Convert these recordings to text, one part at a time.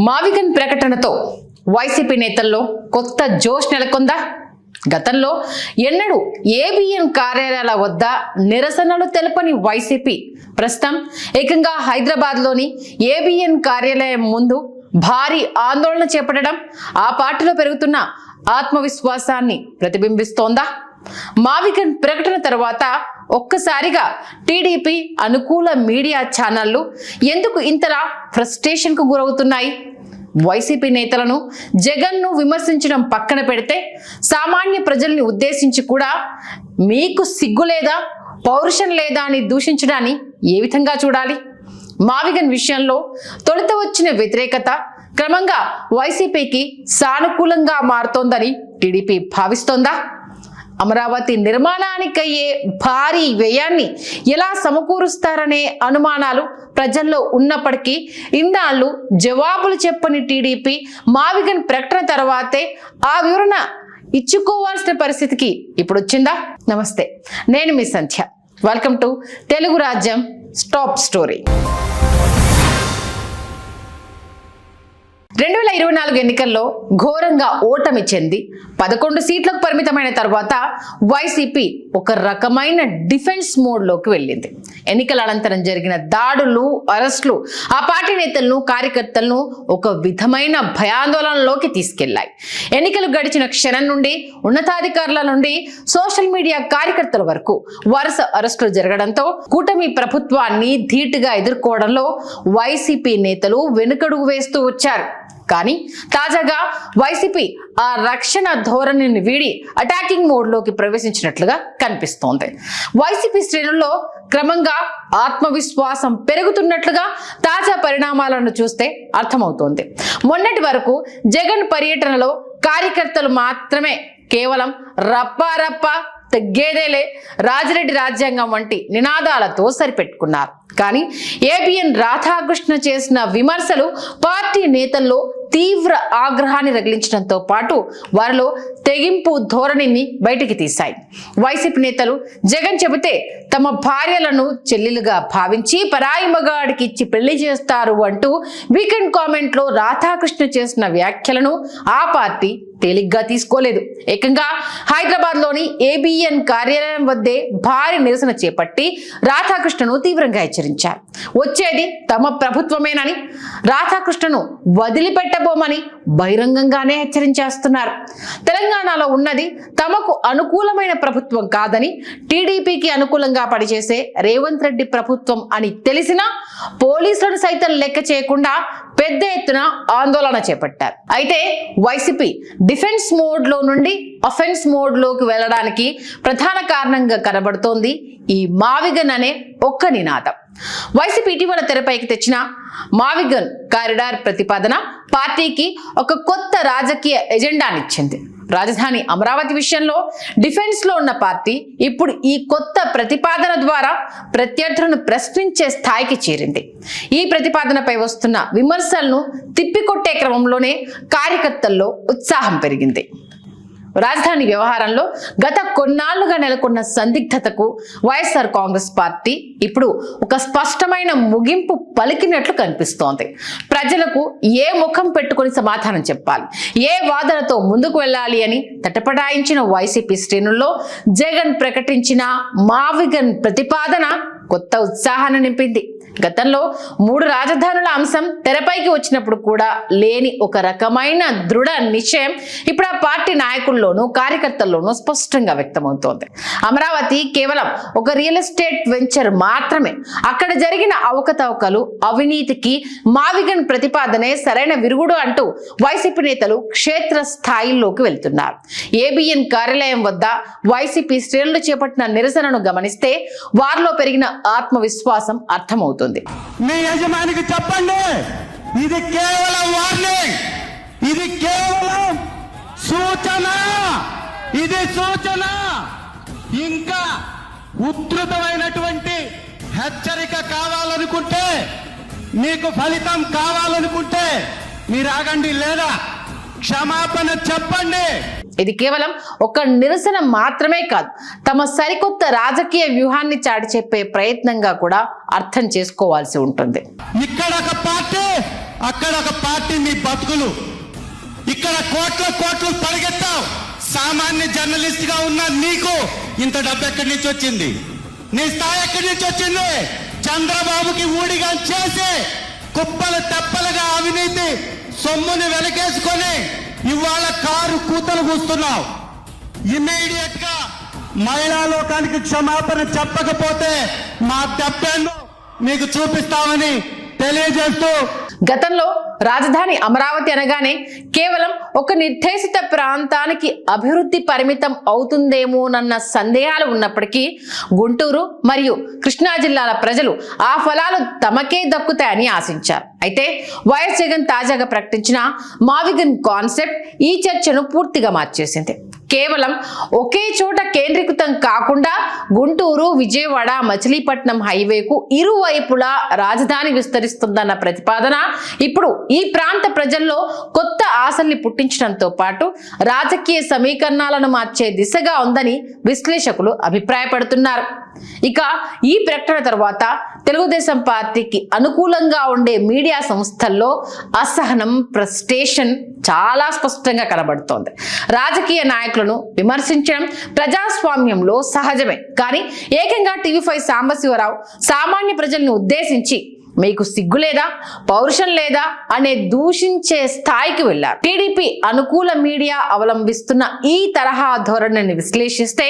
మావిగన్ ప్రకటనతో వైసీపీ నేతల్లో కొత్త జోష్ నెలకొందా? గతంలో ఎన్నడూ ఏబిఎన్ కార్యాలయాల వద్ద నిరసనలు తెలపని వైసీపీ ప్రస్తుతం ఏకంగా హైదరాబాద్లోని ఏబిఎన్ కార్యాలయం ముందు భారీ ఆందోళన చేపట్టడం ఆ పార్టీలో పెరుగుతున్న ఆత్మవిశ్వాసాన్ని ప్రతిబింబిస్తోందా? మావిగన్ ప్రకటన తర్వాత ఒక్కసారిగా టీడీపీ అనుకూల మీడియా ఛానళ్లు ఎందుకు ఇంతలా ఫ్రస్ట్రేషన్కు గురవుతున్నాయి? వైసీపీ నేతలను జగన్ను విమర్శించడం పక్కన పెడితే సామాన్య ప్రజల్ని ఉద్దేశించి కూడా మీకు సిగ్గు లేదా, పౌరుషం లేదా అని దూషించడాన్ని ఏ విధంగా చూడాలి? మావిగన్ విషయంలో తొలుత వచ్చిన వ్యతిరేకత క్రమంగా వైసీపీకి సానుకూలంగా మారుతోందని టీడీపీ భావిస్తోందా? అమరావతి నిర్మాణానికయ్యే భారీ వ్యయాన్ని ఎలా సమకూరుస్తారనే అనుమానాలు ప్రజల్లో ఉన్నప్పటికీ ఇన్నాళ్ళు జవాబులు చెప్పని టీడీపీ మావిగన్ ప్రకటన తర్వాతే ఆ వివరణ ఇచ్చుకోవాల్సిన పరిస్థితికి ఇప్పుడు వచ్చిందా? నమస్తే, నేను మీ సంధ్య. వెల్కమ్ టు తెలుగు రాజ్యం టాప్ స్టోరీ. 2024 ఎన్నికల్లో ఘోరంగా ఓటమి చెంది 11 సీట్లకు పరిమితమైన తర్వాత వైసీపీ ఒక రకమైన డిఫెన్స్ మోడ్లోకి వెళ్ళింది. ఎన్నికల అనంతరం జరిగిన దాడులు, అరెస్టులు ఆ పార్టీ నేతలను, కార్యకర్తలను ఒక విధమైన భయాందోళనలోకి తీసుకెళ్లాయి. ఎన్నికలు గడిచిన క్షణం నుండి ఉన్నతాధికారుల నుండి సోషల్ మీడియా కార్యకర్తల వరకు వరుస అరెస్టులు జరగడంతో కూటమి ప్రభుత్వాన్ని ధీటుగా ఎదుర్కోవడంలో వైసీపీ నేతలు వెనుకడుగు వేస్తూ వచ్చారు. కానీ తాజాగా వైసీపీ ఆ రక్షణ ధోరణిని వీడి అటాకింగ్ మోడ్లోకి ప్రవేశించినట్లుగా కనిపిస్తోంది. వైసీపీ శ్రేణుల్లో క్రమంగా ఆత్మవిశ్వాసం పెరుగుతున్నట్లుగా తాజా పరిణామాలను చూస్తే అర్థమవుతోంది. మొన్నటి వరకు జగన్ పర్యటనలో కార్యకర్తలు మాత్రమే కేవలం రప్పా తగ్గేదేలే, రాజిరెడ్డి రాజ్యాంగం వంటి నినాదాలతో సరిపెట్టుకున్నారు. కానీ ఏబిఎన్ రాధాకృష్ణ చేసిన విమర్శలు పార్టీ నేతల్లో తీవ్ర ఆగ్రహాన్ని రగిలించడంతో పాటు వారిలో తెగింపు ధోరణిని బయటికి తీశాయి. వైసీపీ నేతలు జగన్ చెబితే తమ భార్యలను చెల్లెలుగా భావించి పరాయి మగాడికి ఇచ్చి పెళ్లి చేస్తారు అంటూ వీకెండ్ కామెంట్ లో రాధాకృష్ణ చేసిన వ్యాఖ్యలను ఆ పార్టీ తేలిగ్గా తీసుకోలేదు. ఏకంగా హైదరాబాద్ లోని ఏబిఎన్ కార్యాలయం వద్దే భారీ నిరసన చేపట్టి రాధాకృష్ణను తీవ్రంగా హెచ్చరించారు. వచ్చేది తమ ప్రభుత్వమేనని, రాధాకృష్ణను వదిలిపెట్టబోమని బహిరంగంగానే హెచ్చరించేస్తున్నారు. తెలంగాణలో ఉన్నది తమకు అనుకూలమైన ప్రభుత్వం కాదని, టీడీపీకి అనుకూలంగా పనిచేసే రేవంత్ రెడ్డి ప్రభుత్వం అని తెలిసినా పోలీసులను సైతం లెక్క చేయకుండా పెద్ద ఎత్తున ఆందోళన చేపట్టారు. అయితే వైసీపీ డిఫెన్స్ మోడ్ లో నుండి అఫెన్స్ మోడ్ లోకి వెళ్ళడానికి ప్రధాన కారణంగా కనబడుతోంది ఈ మావిగన్ అనే ఒక్క నినాదం. వైసీపీ ఇటీవల తెరపైకి తెచ్చిన మావిగన్ కారిడార్ ప్రతిపాదన పార్టీకి ఒక కొత్త రాజకీయ ఎజెండానిచ్చింది. రాజధాని అమరావతి విషయంలో డిఫెన్స్ లో ఉన్న పార్టీ ఇప్పుడు ఈ కొత్త ప్రతిపాదన ద్వారా ప్రత్యర్థులను ప్రశ్నించే స్థాయికి చేరింది. ఈ ప్రతిపాదనపై వస్తున్న విమర్శలను తిప్పికొట్టే క్రమంలోనే కార్యకర్తల్లో ఉత్సాహం పెరిగింది. రాజధాని వ్యవహారంలో గత కొన్నాళ్లుగా నెలకొన్న సందిగ్ధతకు వైఎస్ఆర్ కాంగ్రెస్ పార్టీ ఇప్పుడు ఒక స్పష్టమైన ముగింపు పలికినట్లు కనిపిస్తోంది. ప్రజలకు ఏ ముఖం పెట్టుకుని సమాధానం చెప్పాలి, ఏ వాదనతో ముందుకు వెళ్ళాలి అని తటపడాయించిన వైసీపీ శ్రేణుల్లో జగన్ ప్రకటించిన మావిగన్ ప్రతిపాదన కొత్త ఉత్సాహాన్ని నింపింది. గతంలో 3 రాజధానుల అంశం తెరపైకి వచ్చినప్పుడు కూడా లేని ఒక రకమైన దృఢ నిశ్చయం ఇప్పుడు ఆ పార్టీ నాయకుల్లోనూ కార్యకర్తల్లోనూ స్పష్టంగా వ్యక్తమవుతోంది. అమరావతి కేవలం ఒక రియల్ ఎస్టేట్ వెంచర్ మాత్రమే. అక్కడ జరిగిన అవకతవకలు, అవినీతికి మావిగన్ ప్రతిపాదనే సరైన విరుగుడు అంటూ వైసీపీ నేతలు క్షేత్ర స్థాయిల్లోకి వెళ్తున్నారు. ఏబిఎన్ కార్యాలయం వద్ద వైసీపీ శ్రేణులు చేపట్టిన నిరసనను గమనిస్తే వారిలో పెరిగిన ఆత్మవిశ్వాసం అర్థమవుతుంది. మీ యజమానికి చెప్పండి, ఇది కేవలం వార్నింగ్, ఇది కేవలం సూచన, ఇది సూచన. ఇంకా ఉధృతమైనటువంటి హెచ్చరిక కావాలనుకుంటే, మీకు ఫలితం కావాలనుకుంటే మీరు ఆగండి, లేదా క్షమాపణ చెప్పండి. ఇది కేవలం ఒక నిరసన మాత్రమే కాదు, తమ సరికొత్త రాజకీయ వ్యూహాన్ని చాటి చెప్పే ప్రయత్నంగా కూడా అర్థం చేసుకోవాల్సి ఉంటుంది. ఇక్కడ ఒక పార్టీ అక్కడ ఒక పార్టీ మీ బతుకులు. ఇక్కడ కోట్లు పరిగెత్తావు. సామాన్య జర్నలిస్ట్ గా ఉన్న నీకు ఇంత డబ్బు ఎక్కడి నుంచి వచ్చింది? నీ స్థాయి ఎక్కడి నుంచి వచ్చింది? చంద్రబాబుకి ఊడిగా చేసి కుప్పలు తెప్పలుగా అవినీతి సొమ్ముని వెనకేసుకొని ఇవాళ కారు కూతలు కూస్తున్నావు. ఇమ్మీడియట్ గా మహిళా లోకానికి క్షమాపణ చెప్పకపోతే మా దెబ్బను మీకు చూపిస్తామని తెలియజేస్తూ, గతంలో రాజధాని అమరావతి అనగానే కేవలం ఒక నిర్దేశిత ప్రాంతానికి అభివృద్ధి పరిమితం అవుతుందేమోనన్న సందేహాలు ఉన్నప్పటికీ గుంటూరు మరియు కృష్ణా జిల్లాల ప్రజలు ఆ ఫలాలు తమకే దక్కుతాయని ఆశించారు. అయితే వైఎస్ జగన్ తాజాగా ప్రకటించిన మావిగన్ కాన్సెప్ట్ ఈ చర్చను పూర్తిగా మార్చేసింది. కేవలం ఒకే చోట కేంద్రీకృతం కాకుండా గుంటూరు, విజయవాడ, మచిలీపట్నం హైవేకు ఇరువైపులా రాజధాని విస్తరిస్తుందన్న ప్రతిపాదన ఇప్పుడు ఈ ప్రాంత ప్రజల్లో కొత్త ఆశల్ని పుట్టించడంతో పాటు రాజకీయ సమీకరణాలను మార్చే దిశగా ఉందని విశ్లేషకులు అభిప్రాయపడుతున్నారు. ఇక ఈ ప్రకటన తర్వాత తెలుగుదేశం పార్టీకి అనుకూలంగా ఉండే మీడియా సంస్థల్లో అసహనం, ఫ్రస్ట్రేషన్ చాలా స్పష్టంగా కనబడుతోంది. రాజకీయ నాయకులను విమర్శించడం ప్రజాస్వామ్యంలో సహజమే, కానీ ఏకంగా టీవీ5 సాంబశివరావు సామాన్య ప్రజలను ఉద్దేశించి మీకు సిగ్గు లేదా, పౌరుషం లేదా అనే దూషించే స్థాయికి వెళ్లారు. టీడీపీ అనుకూల మీడియా అవలంబిస్తున్న ఈ తరహా ధోరణిని విశ్లేషిస్తే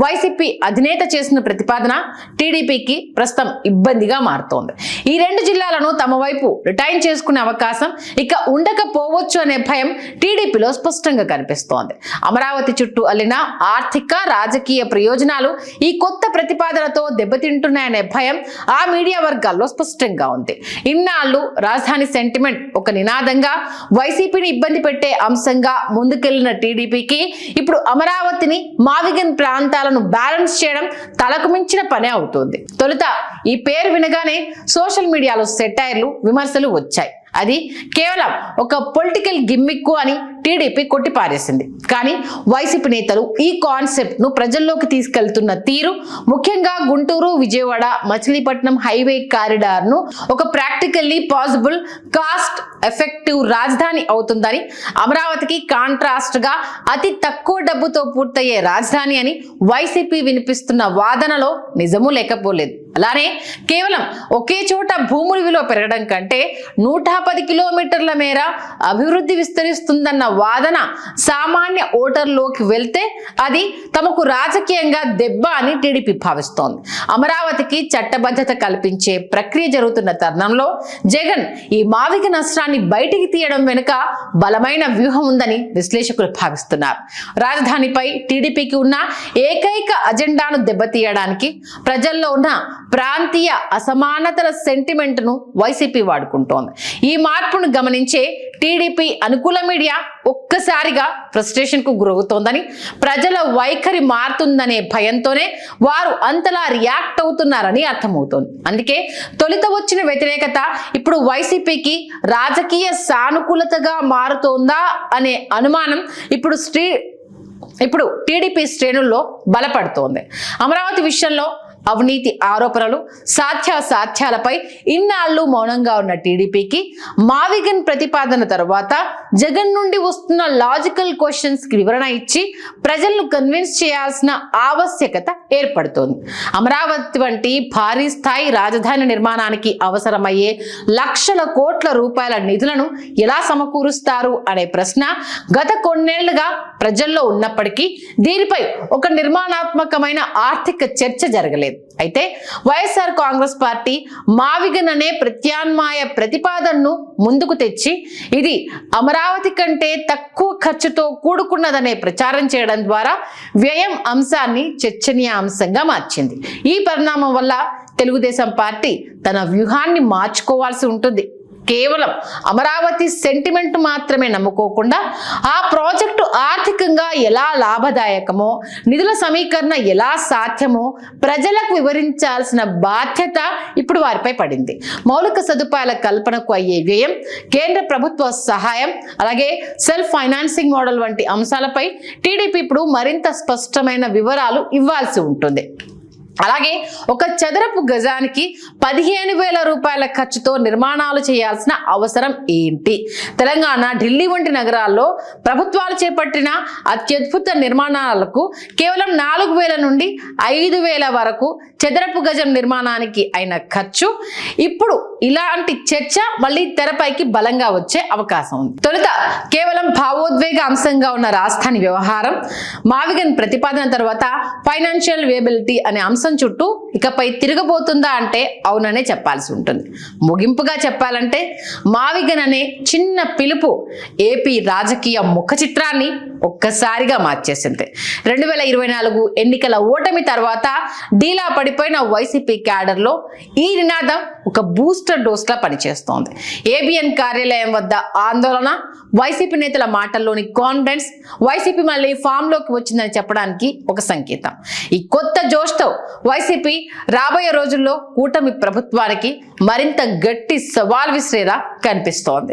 వైసీపీ అధినేత చేసిన ప్రతిపాదన టీడీపీకి ప్రస్తుతం ఇబ్బందిగా మారుతోంది. ఈ రెండు జిల్లాలను తమ వైపు రిటైన్ చేసుకునే అవకాశం ఇక ఉండకపోవచ్చు అనే భయం టీడీపీలో స్పష్టంగా కనిపిస్తోంది. అమరావతి చుట్టూ అల్లిన ఆర్థిక, రాజకీయ ప్రయోజనాలు ఈ కొత్త ప్రతిపాదనతో దెబ్బతింటున్నాయనే భయం ఆ మీడియా వర్గాల్లో స్పష్టంగా ఉంది. ఇన్నాళ్ళు రాజధాని సెంటిమెంట్ ఒక నినాదంగా, వైసీపీని ఇబ్బంది పెట్టే అంశంగా ముందుకెళ్లిన టీడీపీకి ఇప్పుడు అమరావతిని, మావిగన్ ప్రాంతాలను బ్యాలెన్స్ చేయడం తలకు మించిన పనే అవుతుంది. తొలుత ఈ పేరు వినగానే సోషల్ మీడియాలో సెటైర్లు, విమర్శలు వచ్చాయి. అది కేవలం ఒక పొలిటికల్ గిమ్మిక్కు అని టీడీపీ కొట్టిపారేసింది. కానీ వైసీపీ నేతలు ఈ కాన్సెప్ట్ ను ప్రజల్లోకి తీసుకెళ్తున్న తీరు, ముఖ్యంగా గుంటూరు, విజయవాడ, మచిలీపట్నం హైవే కారిడార్ ను ఒక ప్రాక్టికల్లీ పాసిబుల్, కాస్ట్ ఎఫెక్టివ్ రాజధాని అవుతుందని, అమరావతికి కాంట్రాస్ట్ గా అతి తక్కువ డబ్బుతో పూర్తయ్యే రాజధాని అని వైసీపీ వినిపిస్తున్న వాదనలో నిజము లేకపోలేదు. అలానే కేవలం ఒకే చోట భూముల విలువ పెరగడం కంటే 110 కిలోమీటర్ల మేర అభివృద్ధి విస్తరిస్తుందన్న వాదన సామాన్య ఓటర్లోకి వెళ్తే అది తమకు రాజకీయంగా దెబ్బ అని టీడీపీ భావిస్తోంది. అమరావతికి చట్టబద్ధత కల్పించే ప్రక్రియ జరుగుతున్న తరుణంలో జగన్ ఈ మావిక నష్టాన్ని బయటికి తీయడం వెనుక బలమైన వ్యూహం ఉందని విశ్లేషకులు భావిస్తున్నారు. రాజధానిపై టీడీపీకి ఉన్న ఏకైక అజెండాను దెబ్బతీయడానికి ప్రజల్లో ఉన్న ప్రాంతీయ అసమానతల సెంటిమెంట్ ను వైసీపీ వాడుకుంటోంది. ఈ మార్పును గమనించే టీడీపీ అనుకూల మీడియా ఒక్కసారిగా ఫ్రస్ట్రేషన్ కు గురవుతోందని, ప్రజల వైఖరి మారుతుందనే భయంతోనే వారు అంతలా రియాక్ట్ అవుతున్నారని అర్థమవుతోంది. అందుకే తొలుత వచ్చిన వ్యతిరేకత ఇప్పుడు వైసీపీకి రాజకీయ సానుకూలతగా మారుతోందా అనే అనుమానం ఇప్పుడు టీడీపీ శ్రేణుల్లో బలపడుతోంది. అమరావతి విషయంలో అవినీతి ఆరోపణలు, సాధ్యాసాధ్యాలపై ఇన్నాళ్లు మౌనంగా ఉన్న టీడీపీకి మావిగన్ ప్రతిపాదన తర్వాత జగన్ నుండి వస్తున్న లాజికల్ క్వశ్చన్స్ కి వివరణ ఇచ్చి ప్రజలను కన్విన్స్ చేయాల్సిన ఆవశ్యకత ఏర్పడుతోంది. అమరావతి వంటి భారీ స్థాయి రాజధాని నిర్మాణానికి అవసరమయ్యే లక్షల కోట్ల రూపాయల నిధులను ఎలా సమకూరుస్తారు అనే ప్రశ్న గత కొన్నేళ్లుగా ప్రజల్లో ఉన్నప్పటికీ దీనిపై ఒక నిర్మాణాత్మకమైన ఆర్థిక చర్చ జరగలేదు. అయితే వైఎస్ఆర్ కాంగ్రెస్ పార్టీ మావిగన్ అనే ప్రత్యామ్నాయ ప్రతిపాదనను ముందుకు తెచ్చి ఇది అమరావతి కంటే తక్కువ ఖర్చుతో కూడుకున్నదనే ప్రచారం చేయడం ద్వారా వ్యయం అంశాన్ని చర్చనీయాంశంగా మార్చింది. ఈ పరిణామం వల్ల తెలుగుదేశం పార్టీ తన వ్యూహాన్ని మార్చుకోవాల్సి ఉంటుంది. కేవలం అమరావతి సెంటిమెంట్ మాత్రమే నమ్ముకోకుండా ఆ ప్రాజెక్టు ఆర్థికంగా ఎలా లాభదాయకమో, నిధుల సమీకరణ ఎలా సాధ్యమో ప్రజలకు వివరించాల్సిన బాధ్యత ఇప్పుడు వారిపై పడింది. మౌలిక సదుపాయాల కల్పనకు అయ్యే వ్యయం, కేంద్ర ప్రభుత్వ సహాయం, అలాగే సెల్ఫ్ ఫైనాన్సింగ్ మోడల్ వంటి అంశాలపై టీడీపీ ఇప్పుడు మరింత స్పష్టమైన వివరాలు ఇవ్వాల్సి ఉంటుంది. అలాగే ఒక చదరపు గజానికి 15,000 రూపాయల ఖర్చుతో నిర్మాణాలు చేయాల్సిన అవసరం ఏంటి? తెలంగాణ, ఢిల్లీ వంటి నగరాల్లో ప్రభుత్వాలు చేపట్టిన అత్యద్భుత నిర్మాణాలకు కేవలం 4,000 నుండి 5,000 వరకు చదరపు గజం నిర్మాణానికి అయిన ఖర్చు. ఇప్పుడు ఇలాంటి చర్చ మళ్ళీ తెరపైకి బలంగా వచ్చే అవకాశం ఉంది. తొలుత కేవలం భావోద్వేగ అంశంగా ఉన్న రాజధాని వ్యవహారం, మావిగన్ ప్రతిపాదన తర్వాత ఫైనాన్షియల్ వేబిలిటీ అనే అంశం చుట్టూ ఇకపై తిరగబోతుందా అంటే అవుననే చెప్పాల్సి ఉంటుంది. ముగింపుగా చెప్పాలంటే మావిగన్ అనే చిన్న పిలుపు ఏపీ రాజకీయ ముఖ చిత్రాన్ని ఒక్కసారిగా మార్చేసింది. 2024 ఎన్నికల ఓటమి తర్వాత డీలా పడిపోయిన వైసీపీ క్యాడర్లో ఈ నినాదం ఒక బూస్టర్ డోస్ లా పనిచేస్తోంది. ఏబిఎన్ కార్యాలయం వద్ద ఆందోళన, వైసీపీ నేతల మాటల్లోని కాన్ఫిడెన్స్ వైసీపీ మళ్ళీ ఫామ్ లోకి వచ్చిందని చెప్పడానికి ఒక సంకేతం. ఈ కొత్త జోష్తో వైసీపీ రాబోయే రోజుల్లో కూటమి ప్రభుత్వానికి మరింత గట్టి సవాల్ విసిరేలా కనిపిస్తోంది.